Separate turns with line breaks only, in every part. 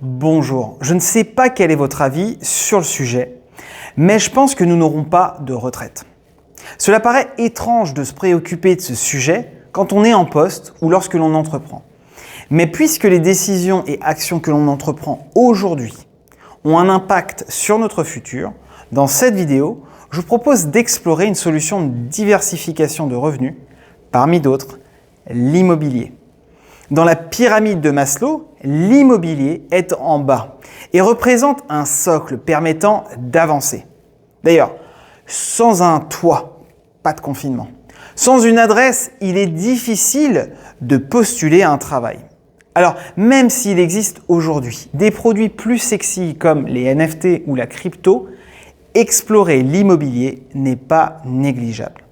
Bonjour, je ne sais pas quel est votre avis sur le sujet, mais je pense que nous n'aurons pas de retraite. Cela paraît étrange de se préoccuper de ce sujet quand on est en poste ou lorsque l'on entreprend. Mais puisque les décisions et actions que l'on entreprend aujourd'hui ont un impact sur notre futur, dans cette vidéo, je vous propose d'explorer une solution de diversification de revenus, parmi d'autres, l'immobilier. Dans la pyramide de Maslow, l'immobilier est en bas et représente un socle permettant d'avancer. D'ailleurs, sans un toit, pas de confinement. Sans une adresse, il est difficile de postuler à un travail. Alors, même s'il existe aujourd'hui des produits plus sexy comme les NFT ou la crypto, explorer l'immobilier n'est pas négligeable.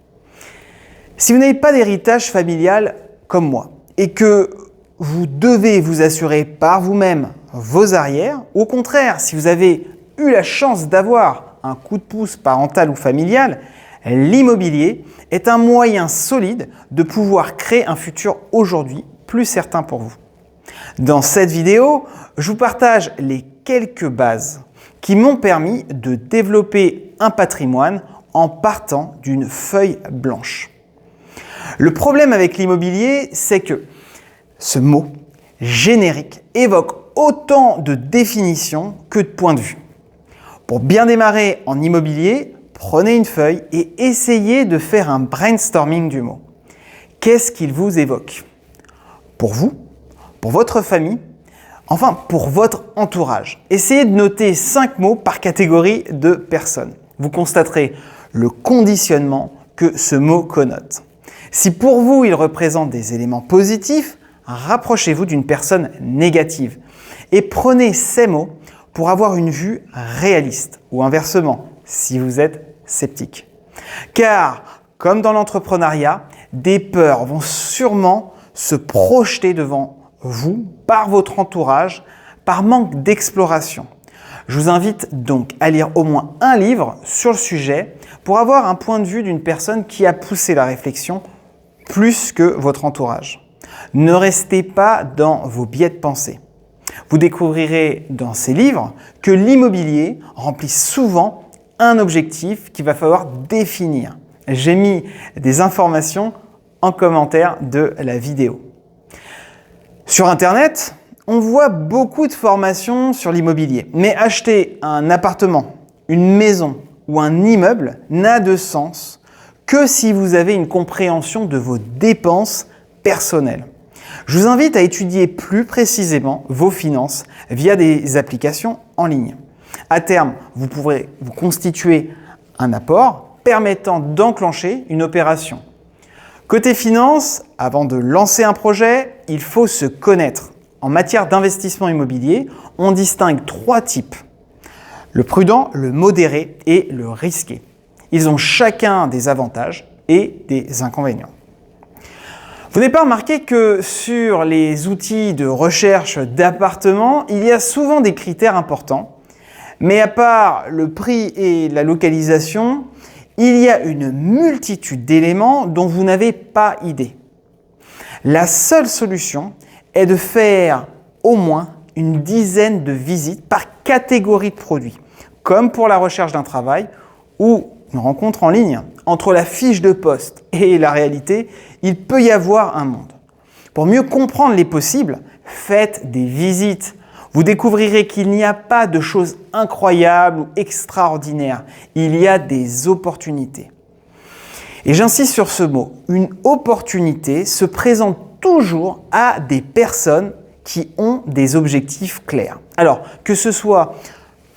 Si vous n'avez pas d'héritage familial comme moi et que vous devez vous assurer par vous-même vos arrières, ou au contraire, si vous avez eu la chance d'avoir un coup de pouce parental ou familial, l'immobilier est un moyen solide de pouvoir créer un futur aujourd'hui plus certain pour vous. Dans cette vidéo, je vous partage les quelques bases qui m'ont permis de développer un patrimoine en partant d'une feuille blanche. Le problème avec l'immobilier, c'est que ce mot générique évoque autant de définitions que de points de vue. Pour bien démarrer en immobilier, prenez une feuille et essayez de faire un brainstorming du mot. Qu'est-ce qu'il vous évoque? Pour vous, pour votre famille, enfin pour votre entourage. Essayez de noter 5 mots par catégorie de personnes. Vous constaterez le conditionnement que ce mot connote. Si pour vous il représente des éléments positifs, rapprochez-vous d'une personne négative et prenez ces mots pour avoir une vue réaliste ou inversement si vous êtes sceptique. Car, comme dans l'entrepreneuriat, des peurs vont sûrement se projeter devant vous par votre entourage, par manque d'exploration. Je vous invite donc à lire au moins un livre sur le sujet pour avoir un point de vue d'une personne qui a poussé la réflexion plus que votre entourage. Ne restez pas dans vos biais de pensée. Vous découvrirez dans ces livres que l'immobilier remplit souvent un objectif qu'il va falloir définir. J'ai mis des informations en commentaire de la vidéo. Sur Internet, on voit beaucoup de formations sur l'immobilier, mais acheter un appartement, une maison ou un immeuble n'a de sens que si vous avez une compréhension de vos dépenses personnelles. Je vous invite à étudier plus précisément vos finances via des applications en ligne. À terme, vous pourrez vous constituer un apport permettant d'enclencher une opération. Côté finances, avant de lancer un projet, il faut se connaître. En matière d'investissement immobilier, on distingue 3 types. Le prudent, le modéré et le risqué. Ils ont chacun des avantages et des inconvénients. Vous n'avez pas remarqué que sur les outils de recherche d'appartements, il y a souvent des critères importants, mais à part le prix et la localisation, il y a une multitude d'éléments dont vous n'avez pas idée. La seule solution est de faire au moins une dizaine de visites par catégorie de produits, comme pour la recherche d'un travail ou une rencontre en ligne. Entre la fiche de poste et la réalité, il peut y avoir un monde. Pour mieux comprendre les possibles, faites des visites. Vous découvrirez qu'il n'y a pas de choses incroyables ou extraordinaires. Il y a des opportunités. Et j'insiste sur ce mot. Une opportunité se présente toujours à des personnes qui ont des objectifs clairs. Alors, que ce soit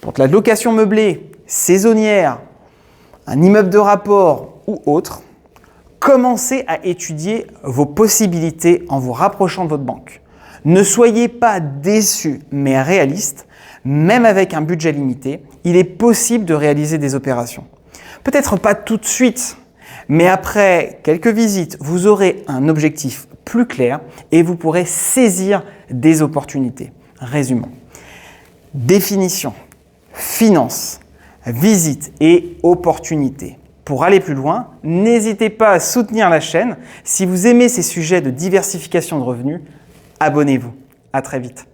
pour de la location meublée, saisonnière, un immeuble de rapport ou autre, commencez à étudier vos possibilités en vous rapprochant de votre banque. Ne soyez pas déçus, mais réalistes. Même avec un budget limité, il est possible de réaliser des opérations. Peut-être pas tout de suite, mais après quelques visites, vous aurez un objectif plus clair et vous pourrez saisir des opportunités. Résumons. Définition, finance, visite et opportunité. Pour aller plus loin, n'hésitez pas à soutenir la chaîne. Si vous aimez ces sujets de diversification de revenus, abonnez-vous. À très vite.